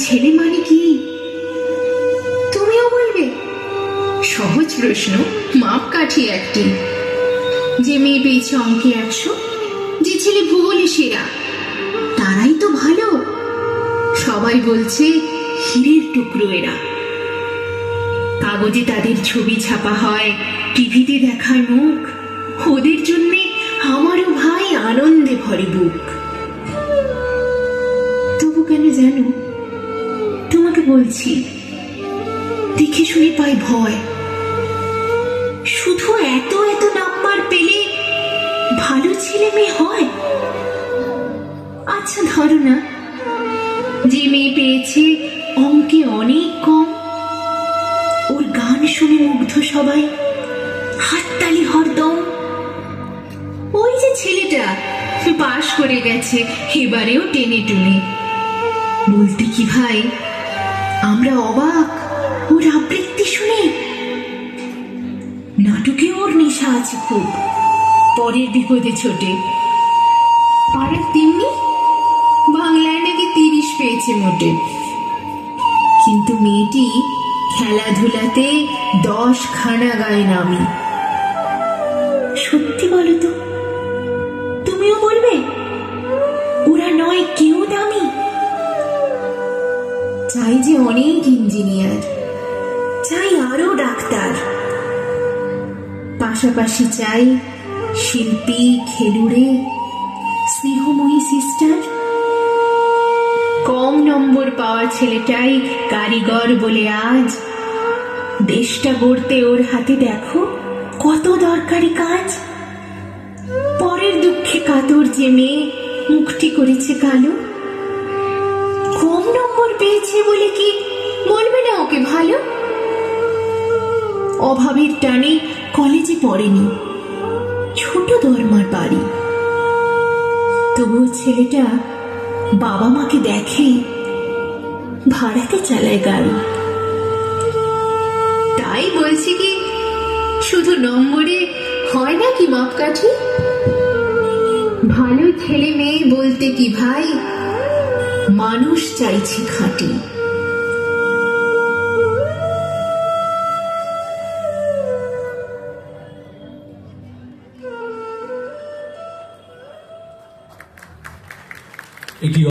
ছেলে মানে কি? তুমিও বলবে? সহজ প্রশ্ন, মাপকাঠি একটি। যে মেয়ে পেয়েছে অঙ্কে 100, যে ছেলে ভূগোলে সেরা, তারাই তো ভালো। সবাই বলছে হীরের টুকরো এরা। কাগজে তাদের ছবি ছাপা হয়, টিভিতে দেখায় মুখ। ওদের জন্যে আমারও ভাই আনন্দে ভরে বুক। তবু কেন জানো, তোমাকে বলছি, দেখে শুনে পাই ভয়। শুধু এত এত নাম্বার পেলে ভালো ছেলে মেয়ে হয়? আচ্ছা ধরো না, যে মেয়ে পেয়েছে অঙ্কে অনেক কম, ওর গান শুনে মুগ্ধ সবাই, হাততালি হরদম। ওই যে ছেলেটা পাশ করে গেছে এবারেও টেনে টুনে, বলতে কি ভাই আমরা অবাক ওর আবৃত্তি শুনে। নাটকে ওর নেশা আছে খুব, পরের বিপদে ছোটে। পাড়ার তেমনি বাংলায় নাকি 30 পেয়েছে মোটে। কিন্তু মেয়েটি খেলাধুলাতে 10 খানা গায়ে নামি। সত্যি বলো তো, তুমিও বলবে ওরা নয় কেউ দামি? চাই যে অনেক ইঞ্জিনিয়ার, চাই আরো ডাক্তার, পাশাপাশি চাই শিল্পী, খেলুড়ে, স্নেহময়ী সিস্টার। কম নম্বর পাওয়া ছেলেটাই কারিগর বলে আজ দেশটা গড়তে ওর হাতে দেখো কত দরকারি কাজ। পরের দুঃখে কাতর যে মেয়ে মুখটি করেছে কালো, কম নম্বর পেয়েছে বলে কি বলবে না ওকে ভালো? অভাবের টানে কলেজে পড়েনি, ছোট দরমার বাড়ি, তবুও ছেলেটা বাবা মাকে দেখে, ভাড়াতে চালায় গাড়ি। তাই বলছি কি, শুধু নম্বরে হয় না কি মাপকাঠি? ভালো ছেলে মেয়ে বলতে কি ভাই, মানুষ চাইছি খাঁটি।